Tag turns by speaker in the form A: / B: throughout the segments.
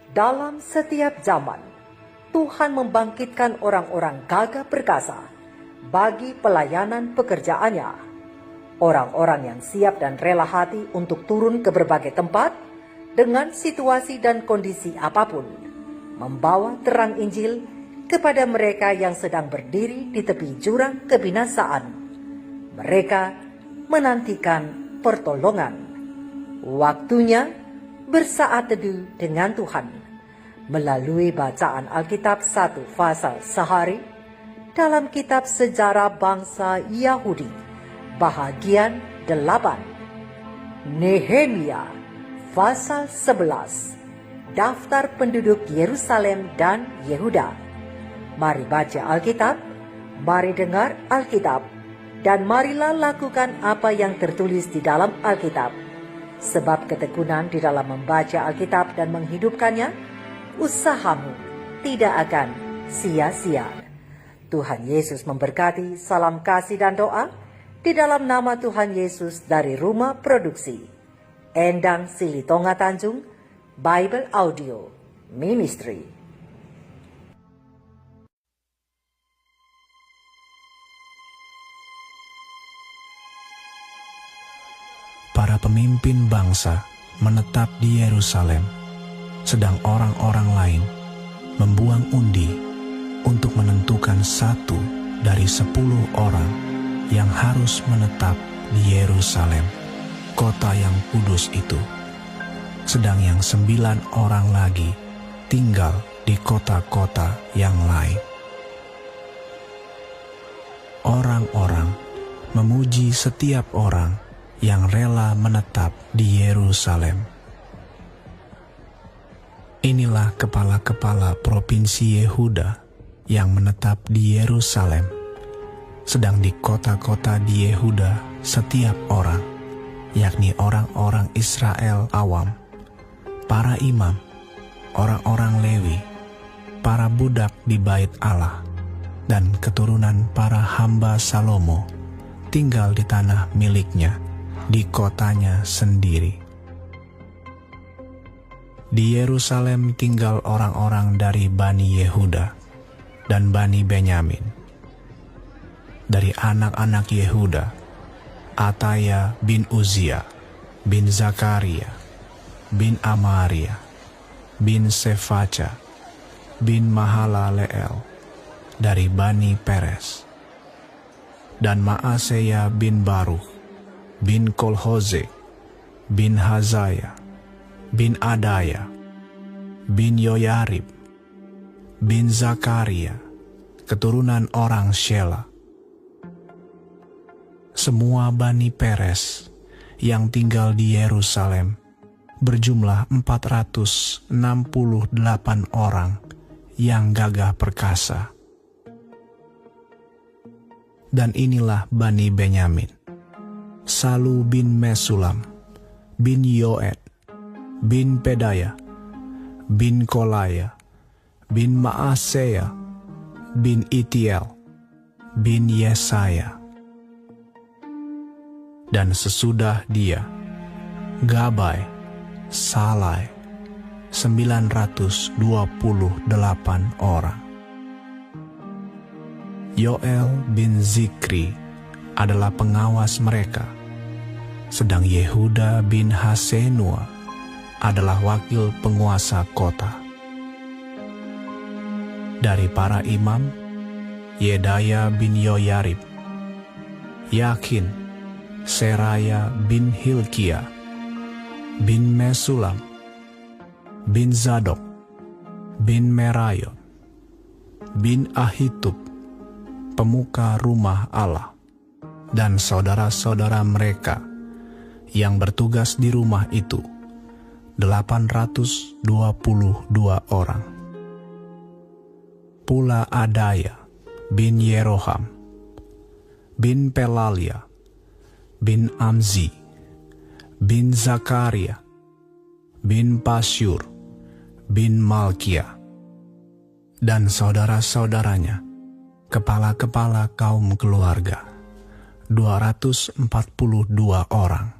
A: Dalam setiap zaman, Tuhan membangkitkan orang-orang gagah perkasa bagi pelayanan pekerjaannya. Orang-orang yang siap dan rela hati untuk turun ke berbagai tempat dengan situasi dan kondisi apapun, membawa terang Injil kepada mereka yang sedang berdiri di tepi jurang kebinasaan. Mereka menantikan pertolongan. Waktunya bersaat teduh dengan Tuhan melalui bacaan Alkitab 1 pasal sehari dalam kitab sejarah bangsa Yahudi bahagian 8. Nehemia pasal 11, daftar penduduk Yerusalem dan Yehuda. Mari baca Alkitab, mari dengar Alkitab, dan marilah lakukan apa yang tertulis di dalam Alkitab. Sebab ketekunan di dalam membaca Alkitab dan menghidupkannya, usahamu tidak akan sia-sia. Tuhan Yesus memberkati. Salam kasih dan doa di dalam nama Tuhan Yesus dari Rumah Produksi Endang Silitonga Tanjung Bible Audio Ministry.
B: Para pemimpin bangsa menetap di Yerusalem, sedang orang-orang lain membuang undi untuk menentukan 1 dari 10 orang yang harus menetap di Yerusalem, kota yang kudus itu. Sedang yang 9 orang lagi tinggal di kota-kota yang lain. Orang-orang memuji setiap orang yang rela menetap di Yerusalem. Inilah kepala-kepala provinsi Yehuda yang menetap di Yerusalem, sedang di kota-kota di Yehuda setiap orang, yakni orang-orang Israel awam, para imam, orang-orang Lewi, para budak di bait Allah, dan keturunan para hamba Salomo tinggal di tanah miliknya, di kotanya sendiri. Di Yerusalem tinggal orang-orang dari Bani Yehuda dan Bani Benyamin. Dari anak-anak Yehuda, Ataya bin Uzia, bin Zakaria, bin Amaria, bin Sefaca, bin Mahalaleel, dari Bani Peres. Dan Maaseya bin Baruch, bin Kolhoze, bin Hazaya, bin Adaya, bin Yoyarib, bin Zakaria, keturunan orang Shela. Semua Bani Peres yang tinggal di Yerusalem berjumlah 468 orang yang gagah perkasa. Dan inilah Bani Benyamin: Salu bin Mesulam, bin Yoed, bin Pedaya, bin Kolaya, bin Maaseya, bin Itiel, bin Yesaya. Dan sesudah dia, Gabai, Salai, 928 orang. Yoel bin Zikri adalah pengawas mereka, sedang Yehuda bin Hasenua adalah wakil penguasa kota. Dari para imam, Yedaya bin Yoyarib, Yakin, Seraya bin Hilkia, bin Mesulam, bin Zadok, bin Merayot, bin Ahitub, pemuka rumah Allah, dan saudara-saudara mereka yang bertugas di rumah itu, 822 orang. Pula Adaya bin Yeroham, bin Pelalia, bin Amzi, bin Zakaria, bin Pasyur, bin Malkia, dan saudara-saudaranya, kepala-kepala kaum keluarga, 242 orang.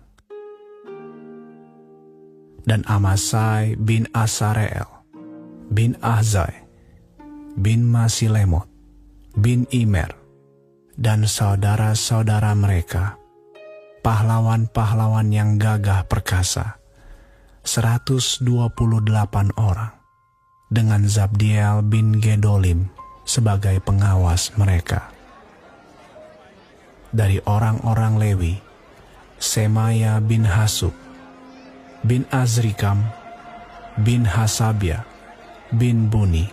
B: Dan Amasai bin Asareel, bin Ahzai, bin Masilemot, bin Immer, dan saudara-saudara mereka, pahlawan-pahlawan yang gagah perkasa, 128 orang, dengan Zabdiel bin Gedolim sebagai pengawas mereka. Dari orang-orang Lewi, Semaya bin Hasub, bin Azrikam, bin Hasabia, bin Buni,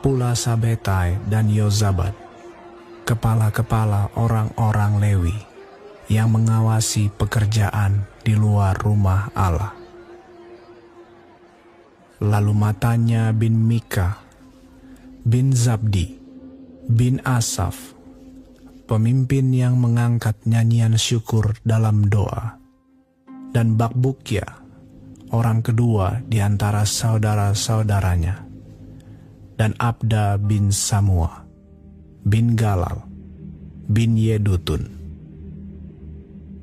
B: pula Sabetai dan Yozabad, kepala-kepala orang-orang Lewi yang mengawasi pekerjaan di luar rumah Allah. Lalu Matanya bin Mika, bin Zabdi, bin Asaf, pemimpin yang mengangkat nyanyian syukur dalam doa, dan Bakbukia, orang kedua di antara saudara-saudaranya, dan Abda bin Samua, bin Galal, bin Yedutun.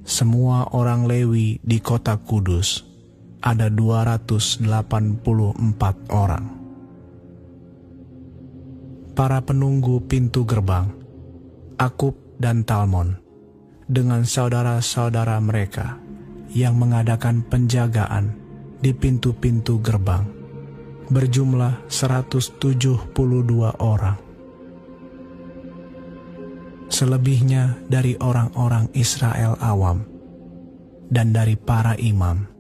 B: Semua orang Lewi di kota kudus ada 284 orang. Para penunggu pintu gerbang, Akub dan Talmon, dengan saudara-saudara mereka yang mengadakan penjagaan di pintu-pintu gerbang, berjumlah 172 orang. Selebihnya dari orang-orang Israel awam, dan dari para imam,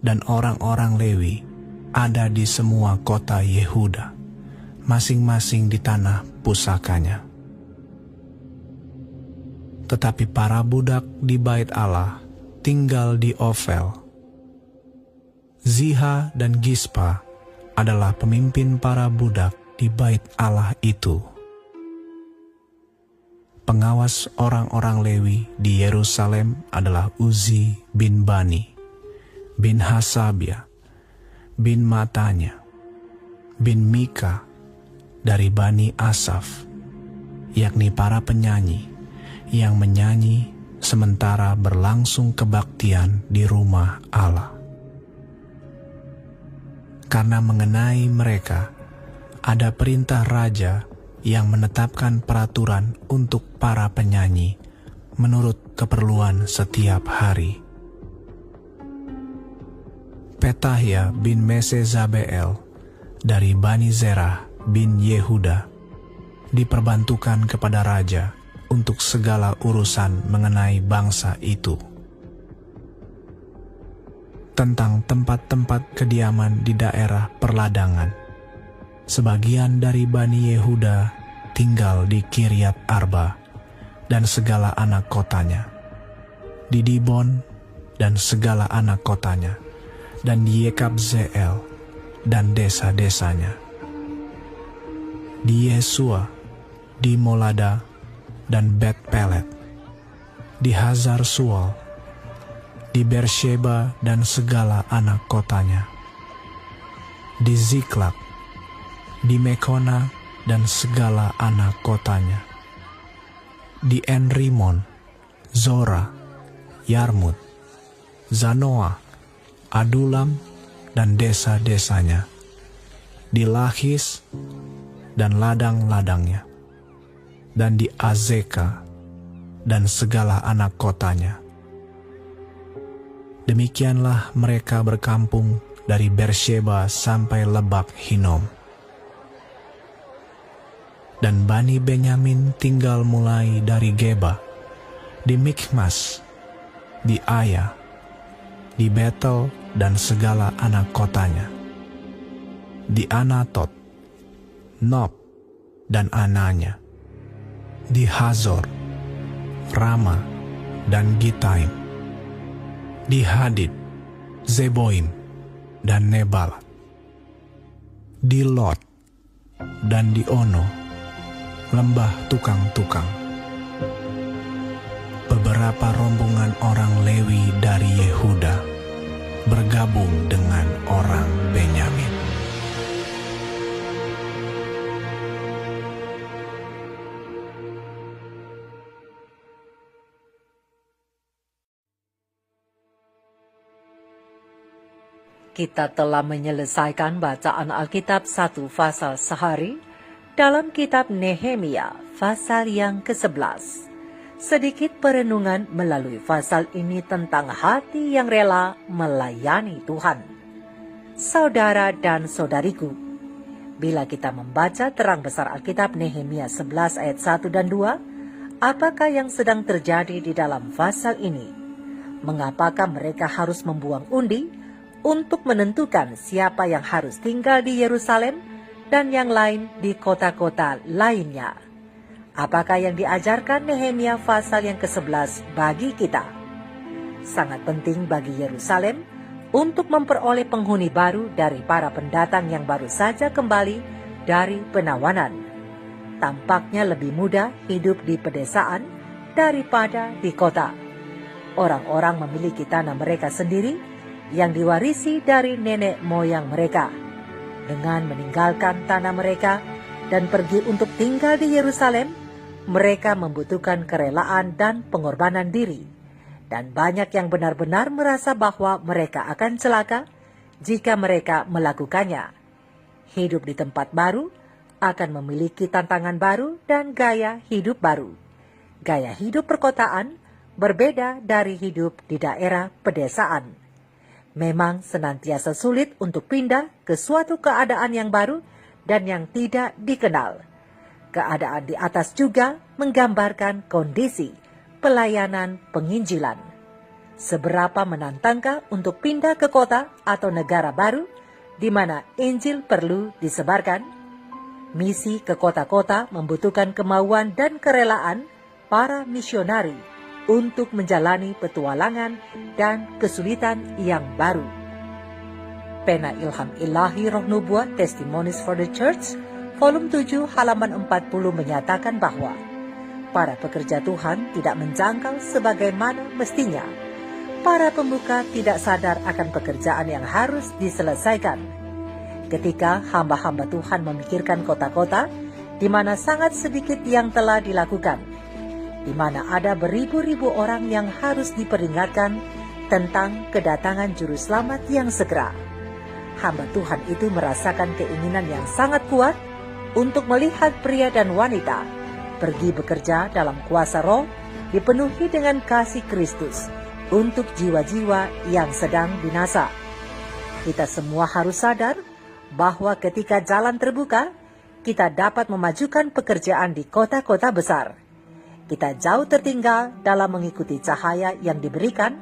B: dan orang-orang Lewi ada di semua kota Yehuda, masing-masing di tanah pusakanya. Tetapi para budak di bait Allah tinggal di Ofel. Ziha dan Gispa adalah pemimpin para budak di bait Allah itu. Pengawas orang-orang Lewi di Yerusalem adalah Uzi bin Bani, bin Hasabia, bin Matanya, bin Mika dari Bani Asaf, yakni para penyanyi yang menyanyi sementara berlangsung kebaktian di rumah Allah. Karena mengenai mereka ada perintah raja yang menetapkan peraturan untuk para penyanyi menurut keperluan setiap hari. Petahya bin Mesezabeel dari Bani Zerah bin Yehuda diperbantukan kepada raja untuk segala urusan mengenai bangsa itu. Tentang tempat-tempat kediaman di daerah perladangan, sebagian dari Bani Yehuda tinggal di Kiryat Arba dan segala anak kotanya, di Dibon dan segala anak kotanya, dan di Yekabzeel dan desa-desanya, di Yesua, di Molada, dan Bet Pelet, di Hazar Sual, di Bersheba dan segala anak kotanya, di Ziklak, di Mekona dan segala anak kotanya, di En-Rimon, Zora, Yarmut, Zanoah, Adulam dan desa-desanya, di Lahis dan ladang-ladangnya, dan di Azeka dan segala anak kotanya. Demikianlah mereka berkampung dari Bersheba sampai Lebak Hinom. Dan Bani Benyamin tinggal mulai dari Geba, di Mikmas, di Aya, di Betel dan segala anak kotanya, di Anatot, Nob dan Ananya, di Hazor, Rama dan Gitaim, di Hadid, Zeboim dan Nebalat, di Lot dan di Ono, lembah tukang-tukang. Beberapa rombongan orang Lewi dari Yehuda bergabung dengan orang Benyamin.
A: Kita telah menyelesaikan bacaan Alkitab 1 pasal sehari dalam kitab Nehemia pasal yang ke-11. Sedikit perenungan melalui pasal ini tentang hati yang rela melayani Tuhan. Saudara dan saudariku, bila kita membaca terang besar Alkitab Nehemia 11 ayat 1 dan 2, apakah yang sedang terjadi di dalam pasal ini? Mengapakah mereka harus membuang undi untuk menentukan siapa yang harus tinggal di Yerusalem dan yang lain di kota-kota lainnya? Apakah yang diajarkan Nehemia pasal yang ke-11 bagi kita? Sangat penting bagi Yerusalem untuk memperoleh penghuni baru dari para pendatang yang baru saja kembali dari penawanan. Tampaknya lebih mudah hidup di pedesaan daripada di kota. Orang-orang memiliki tanah mereka sendiri yang diwarisi dari nenek moyang mereka. Dengan meninggalkan tanah mereka dan pergi untuk tinggal di Yerusalem, mereka membutuhkan kerelaan dan pengorbanan diri. Dan banyak yang benar-benar merasa bahwa mereka akan celaka jika mereka melakukannya. Hidup di tempat baru akan memiliki tantangan baru dan gaya hidup baru. Gaya hidup perkotaan berbeda dari hidup di daerah pedesaan. Memang senantiasa sulit untuk pindah ke suatu keadaan yang baru dan yang tidak dikenal. Keadaan di atas juga menggambarkan kondisi pelayanan penginjilan. Seberapa menantangkah untuk pindah ke kota atau negara baru di mana Injil perlu disebarkan? Misi ke kota-kota membutuhkan kemauan dan kerelaan para misionari untuk menjalani petualangan dan kesulitan yang baru. Pena Ilham Ilahi Roh Nubuat Testimonies for the Church Volume 7 halaman 40 menyatakan bahwa para pekerja Tuhan tidak menjangkau sebagaimana mestinya. Para pemuka tidak sadar akan pekerjaan yang harus diselesaikan. Ketika hamba-hamba Tuhan memikirkan kota-kota di mana sangat sedikit yang telah dilakukan, di mana ada beribu-ribu orang yang harus diperingatkan tentang kedatangan juru selamat yang segera. Hamba Tuhan itu merasakan keinginan yang sangat kuat untuk melihat pria dan wanita pergi bekerja dalam kuasa roh, dipenuhi dengan kasih Kristus untuk jiwa-jiwa yang sedang binasa. Kita semua harus sadar bahwa ketika jalan terbuka, kita dapat memajukan pekerjaan di kota-kota besar. Kita jauh tertinggal dalam mengikuti cahaya yang diberikan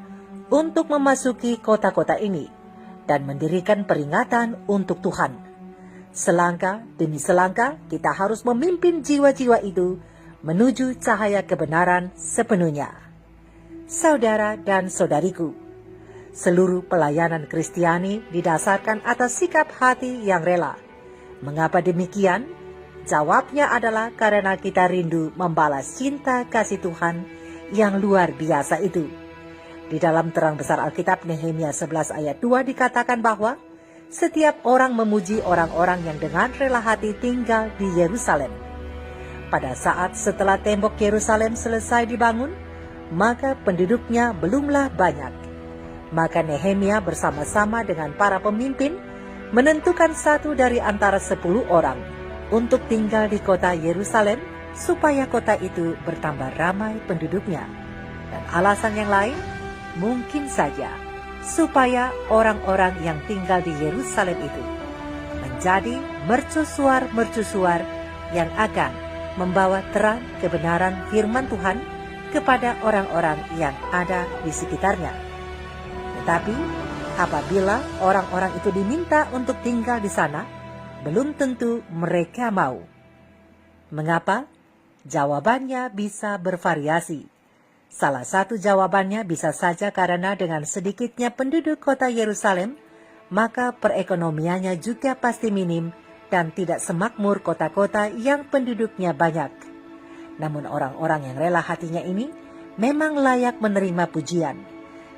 A: untuk memasuki kota-kota ini dan mendirikan peringatan untuk Tuhan. Selangkah demi selangkah kita harus memimpin jiwa-jiwa itu menuju cahaya kebenaran sepenuhnya. Saudara dan saudariku, seluruh pelayanan Kristiani didasarkan atas sikap hati yang rela. Mengapa demikian? Jawabnya adalah karena kita rindu membalas cinta kasih Tuhan yang luar biasa itu. Di dalam terang besar Alkitab Nehemia 11 ayat 2 dikatakan bahwa setiap orang memuji orang-orang yang dengan rela hati tinggal di Yerusalem. Pada saat setelah tembok Yerusalem selesai dibangun, maka penduduknya belumlah banyak. Maka Nehemia bersama-sama dengan para pemimpin menentukan satu dari antara 10 orang untuk tinggal di kota Yerusalem supaya kota itu bertambah ramai penduduknya. Dan alasan yang lain, mungkin saja supaya orang-orang yang tinggal di Yerusalem itu menjadi mercusuar-mercusuar yang akan membawa terang kebenaran firman Tuhan kepada orang-orang yang ada di sekitarnya. Tetapi apabila orang-orang itu diminta untuk tinggal di sana, belum tentu mereka mau. Mengapa? Jawabannya bisa bervariasi. Salah satu jawabannya bisa saja karena dengan sedikitnya penduduk kota Yerusalem, maka perekonomiannya juga pasti minim dan tidak semakmur kota-kota yang penduduknya banyak. Namun orang-orang yang rela hatinya ini memang layak menerima pujian,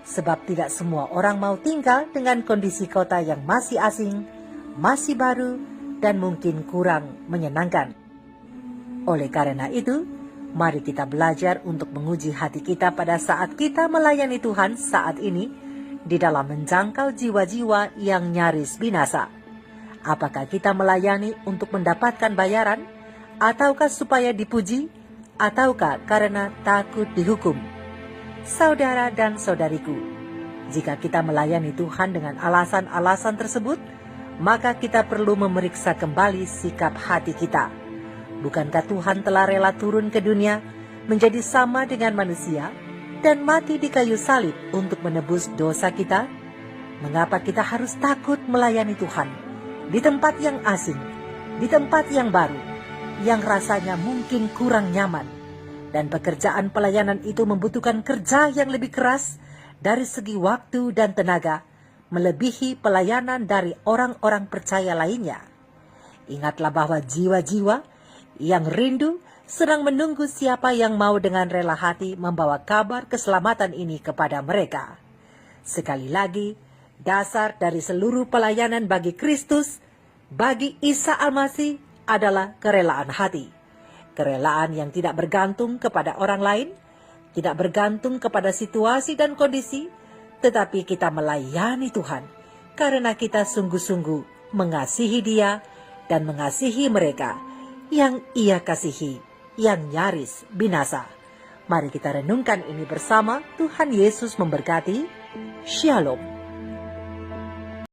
A: sebab tidak semua orang mau tinggal dengan kondisi kota yang masih asing, masih baru, dan mungkin kurang menyenangkan. Oleh karena itu, mari kita belajar untuk menguji hati kita pada saat kita melayani Tuhan saat ini di dalam menjangkau jiwa-jiwa yang nyaris binasa. Apakah kita melayani untuk mendapatkan bayaran, ataukah supaya dipuji, ataukah karena takut dihukum? Saudara dan saudariku, jika kita melayani Tuhan dengan alasan-alasan tersebut, maka kita perlu memeriksa kembali sikap hati kita. Bukankah Tuhan telah rela turun ke dunia, menjadi sama dengan manusia, dan mati di kayu salib untuk menebus dosa kita? Mengapa kita harus takut melayani Tuhan di tempat yang asing, di tempat yang baru, yang rasanya mungkin kurang nyaman, dan pekerjaan pelayanan itu membutuhkan kerja yang lebih keras dari segi waktu dan tenaga, melebihi pelayanan dari orang-orang percaya lainnya? Ingatlah bahwa jiwa-jiwa yang rindu sedang menunggu siapa yang mau dengan rela hati membawa kabar keselamatan ini kepada mereka. Sekali lagi, dasar dari seluruh pelayanan bagi Kristus, bagi Isa Al-Masih adalah kerelaan hati. Kerelaan yang tidak bergantung kepada orang lain, tidak bergantung kepada situasi dan kondisi, tetapi kita melayani Tuhan karena kita sungguh-sungguh mengasihi Dia dan mengasihi mereka yang Ia kasihi, yang nyaris binasa. Mari kita renungkan ini bersama. Tuhan Yesus memberkati. Shalom.